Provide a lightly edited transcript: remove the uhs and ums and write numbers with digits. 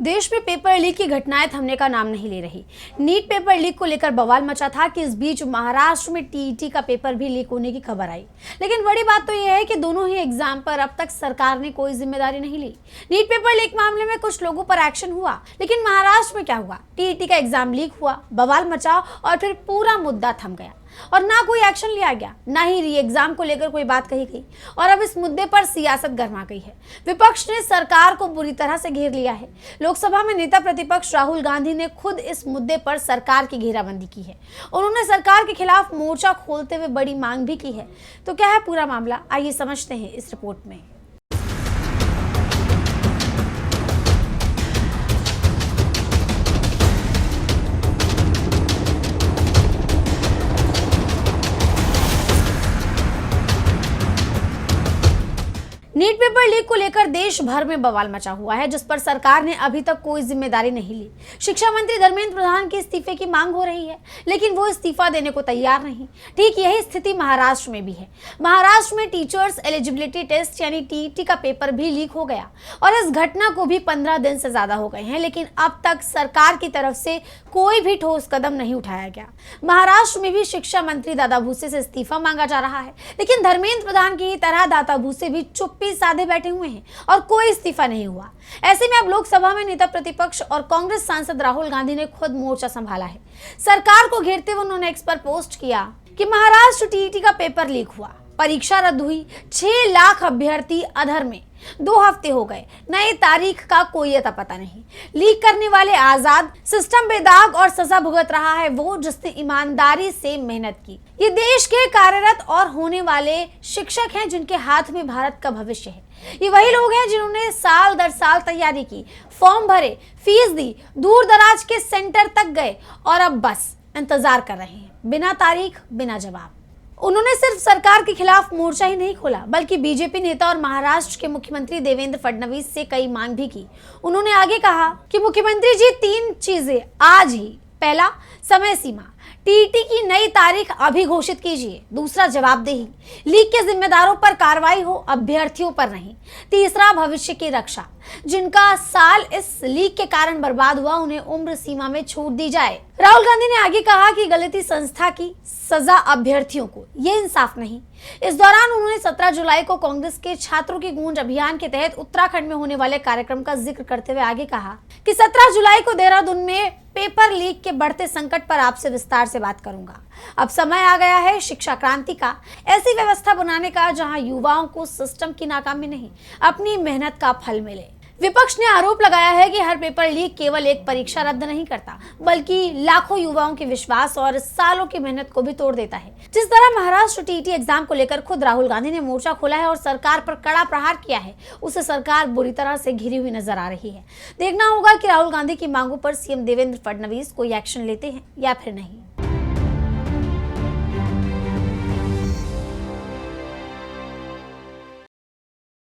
देश में paper leak की घटनाएं थमने का नाम नहीं ले रही। नीट पेपर लीक को लेकर बवाल मचा था कि इस बीच महाराष्ट्र में टीईटी का पेपर भी लीक होने की खबर आई। लेकिन बड़ी बात तो यह है कि दोनों ही एग्जाम पर अब तक सरकार ने कोई जिम्मेदारी नहीं ली। नीट पेपर लीक मामले में कुछ लोगों पर एक्शन हुआ, लेकिन महाराष्ट्र में क्या हुआ? टीईटी का एग्जाम लीक हुआ, बवाल मचा और फिर पूरा मुद्दा थम गया और ना कोई एक्शन लिया गया, ना ही री एग्जाम को लेकर कोई बात कही गई। और अब इस मुद्दे पर सियासत गर्मा गई है। विपक्ष ने सरकार को बुरी तरह से घेर लिया है। लोकसभा में नेता प्रतिपक्ष राहुल गांधी ने खुद इस मुद्दे पर सरकार की घेराबंदी की है। उन्होंने सरकार के खिलाफ मोर्चा खोलते हुए बड़ी मांग भी की है। तो क्या है पूरा मामला, आइए समझते हैं इस रिपोर्ट में। नीट पेपर लीक को लेकर देश भर में बवाल मचा हुआ है, जिस पर सरकार ने अभी तक कोई जिम्मेदारी नहीं ली। शिक्षा मंत्री धर्मेंद्र प्रधान के इस्तीफे की मांग हो रही है, लेकिन वो इस्तीफा देने को तैयार नहीं। ठीक यही स्थिति महाराष्ट्र में भी है। महाराष्ट्र में टीचर्स एलिजिबिलिटी टेस्ट यानी टीईटी का पेपर भी लीक हो गया और इस घटना को भी 15 दिन से ज्यादा हो गए हैं, लेकिन अब तक सरकार की तरफ से कोई भी ठोस कदम नहीं उठाया गया। महाराष्ट्र में भी शिक्षा मंत्री दादा भूसे से इस्तीफा मांगा जा रहा है, लेकिन धर्मेंद्र प्रधान की तरह दादा भूसे भी चुप्पी साधे बैठे हुए हैं और कोई इस्तीफा नहीं हुआ। ऐसे में अब लोकसभा में नेता प्रतिपक्ष और कांग्रेस सांसद राहुल गांधी ने खुद मोर्चा संभाला है। सरकार को घेरते हुए उन्होंने एक्स पर पोस्ट किया कि महाराष्ट्र टीईटी का पेपर लीक हुआ, परीक्षा रद्द हुई, 6 लाख अभ्यर्थी अधर में, 2 हफ्ते हो गए, नई तारीख का कोई अता पता नहीं। लीक करने वाले आजाद, सिस्टम बेदाग और सजा भुगत रहा है वो जिसने ईमानदारी से मेहनत की। ये देश के कार्यरत और होने वाले शिक्षक हैं जिनके हाथ में भारत का भविष्य है। ये वही लोग हैं जिन्होंने साल दर साल तैयारी की, फॉर्म भरे, फीस दी, दूर दराज के सेंटर तक गए और अब बस इंतजार कर रहे हैं, बिना तारीख, बिना जवाब। उन्होंने सिर्फ सरकार के खिलाफ मोर्चा ही नहीं खोला, बल्कि बीजेपी नेता और महाराष्ट्र के मुख्यमंत्री देवेंद्र फडणवीस से कई मांग भी की। उन्होंने आगे कहा कि मुख्यमंत्री जी 3 चीजें आज ही। पहला, समय सीमा, टीईटी की नई तारीख अभी घोषित कीजिए। दूसरा, जवाबदेही, लीक के जिम्मेदारों पर कार्रवाई हो, अभ्यर्थियों पर नहीं। तीसरा, भविष्य की रक्षा, जिनका साल इस लीक के कारण बर्बाद हुआ उन्हें उम्र सीमा में छूट दी जाए। राहुल गांधी ने आगे कहा कि गलती संस्था की, सजा अभ्यर्थियों को, ये इंसाफ नहीं। इस दौरान उन्होंने 17 जुलाई को कांग्रेस के छात्रों की गूंज अभियान के तहत उत्तराखंड में होने वाले कार्यक्रम का जिक्र करते हुए आगे कहा कि 17 जुलाई को देहरादून में पेपर लीक के बढ़ते संकट पर आपसे विस्तार से बात करूंगा। अब समय आ गया है शिक्षा क्रांति का, ऐसी व्यवस्था बनाने का जहां युवाओं को सिस्टम की नाकामी नहीं, अपनी मेहनत का फल मिले। विपक्ष ने आरोप लगाया है कि हर पेपर लीक केवल एक परीक्षा रद्द नहीं करता, बल्कि लाखों युवाओं के विश्वास और सालों की मेहनत को भी तोड़ देता है। जिस तरह महाराष्ट्र टीईटी एग्जाम को लेकर खुद राहुल गांधी ने मोर्चा खोला है और सरकार पर कड़ा प्रहार किया है, उसे सरकार बुरी तरह से घिरी हुई नजर आ रही है। देखना होगा कि राहुल गांधी की मांगों पर सीएम देवेंद्र फडणवीस कोई एक्शन लेते हैं या फिर नहीं।